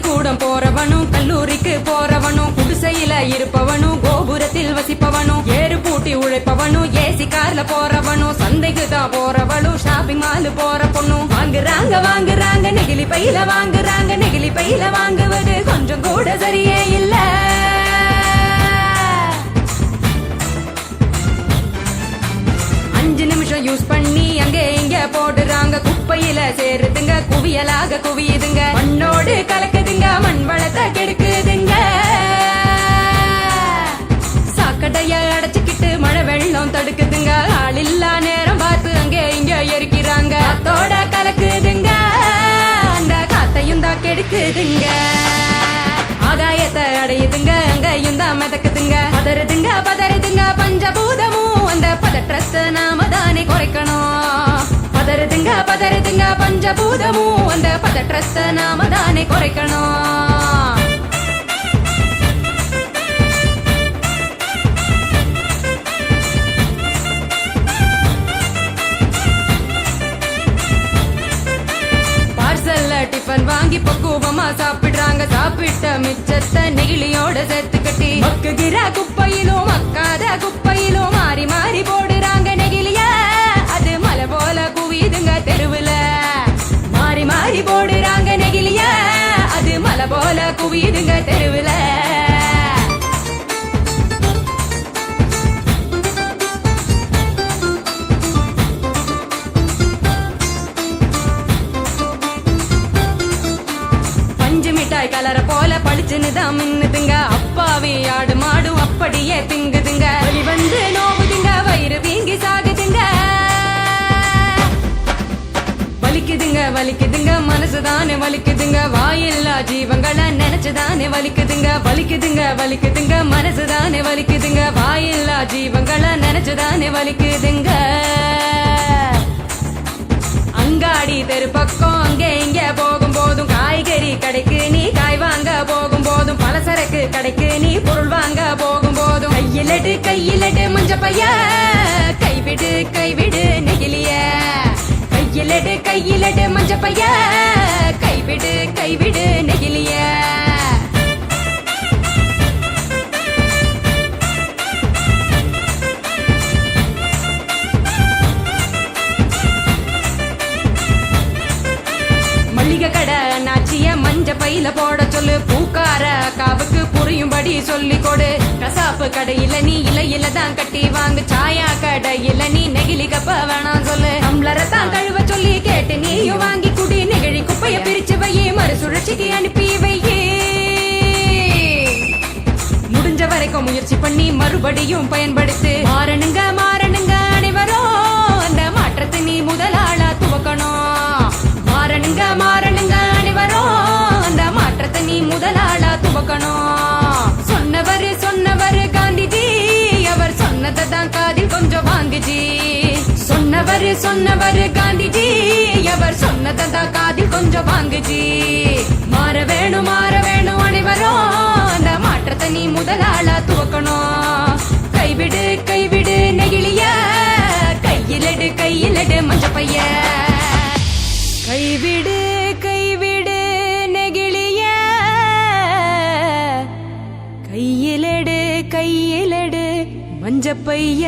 பள்ளிக்கூடம் போறவனும் கல்லூரிக்கு போறவனும் குடிசையில இருப்பவனும் கோபுரத்தில் வசிப்பவனும் ஏறு பூட்டி உழைப்பவனும் ஏசி கார்ல போறவனும் சந்தைக்கு தான் போறவளும் ஷாப்பிங் மால் போற பொண்ணும் வாங்குறாங்க நெகிழி பையில வாங்குறாங்க நெகிழி பையில வாங்குவது கொஞ்சம் கூட சரியே இல்ல. யூஸ் பண்ணி அங்கே இங்க போடுறாங்க குப்பையில சேருதுங்க குவியலாக குவியுதுங்க மண்ணோடு கலக்குதுங்க மண் வளத்தை கெடுக்குதுங்க. சாக்கடைய அடைச்சுக்கிட்டு மழை வெள்ளம் தடுக்குதுங்க ஆளில்லா நேரம் பார்த்து அங்கே இங்க எரிக்கிறாங்க காத்தோட கலக்குதுங்க அந்த காத்தையும் தான் கெடுக்குதுங்க. ஆதாயத்தை அடையுதுங்க அங்கேயும் தான் மிதக்குதுங்க பதறுதுங்க பஞ்சபூதமும் அந்த பதற்றத்தை நாம தானே குறைக்கணும். பதறுதுங்க பஞ்சபூதமும் அந்த பதற்றத்தை நாம தானே குறைக்கணும். டிஃபன் வாங்கி பக்குவமா சாப்பிடுறாங்க சாப்பிட்ட மிச்சத்தை நெகிழியோட சேர்த்து கட்டி மக்குகிற குப்பையிலும் மக்காத குப்பையிலும் மாறி மாறி போடுறாங்க நெகிழிய அது மலை போல குவியுதுங்க தெருவுல மாறி மாறி போடுறாங்க நெகிழிய அது மலை போல குவியுதுங்க தெருவுல. கலர போல பளிச்சுன்னு தான் மின்னுதுங்க அப்பாவி ஆடு மாடும் அப்படியே திங்குதுங்க வலி வந்து நோவுதுங்க வயிறு வீங்கி சாகுதுங்க வலிக்குதுங்க மனசுதானே வலிக்குதுங்க வாயில்லா ஜீவங்களை நினைச்சுதானே வலிக்குதுங்க மனசுதானே வலிக்குதுங்க வாயில்லா ஜீவங்களை நினைச்சுதானே வலிக்குதுங்க. அங்காடி தெரு பக்கம் அங்கே இங்க போகும் போதும் காய்கறி கடைக்கு நீ காய் வாங்க போகும் போதும் பலசரக்கு கடைக்கு நீ பொருள் வாங்க போகும் போதும் கையிலடு மஞ்ச பைய கைவிடு நெகிழிய கையிலடு மஞ்ச பைய கைவிடு நெகிழிய. கடை நாச்சிய மஞ்ச பையில போட சொல்லு பூக்கார காவுக்கு புரியும்படி சொல்லி கொடு கசாப்பு கடையில நீ இலையில தான் கட்டி வாங்கு சாயா கடையில நீ நெகிழி கப்ப வேணாம் சொல்லு டம்ளரை தான் கழுவ சொல்லி கேட்டு நீயும் வாங்கி குடி நெகிழி குப்பைய பிரிச்சு வையே மறுசுழற்சிக்கு அனுப்பி வையே முடிஞ்ச வரைக்கும் முயற்சி பண்ணி மறுபடியும் பயன்படுத்து மாறணுங்க அனைவரும் அந்த மாற்றத்தை நீ முதலாளா துவக்கணும். மாறணுங்க அனைவரும் அந்த மாற்றத்தை நீ முதலாளா துவக்கணும். சொன்னவர் காந்திஜி அவர் சொன்னதை தான் காதில் கொஞ்சம் வாங்குஜி சொன்னவர் காந்திஜி அவர் சொன்னதை தான் காதில் கொஞ்சம் வாங்குஜி. மாற வேணும் அனைவரும் அந்த மாற்றத்தை நீ முதலாளா துவக்கணும். கைவிடு நெகிழிய கையிலடு மஞ்ச பைய கைவிடு நெகிழிய கையிலடு மஞ்ச பைய.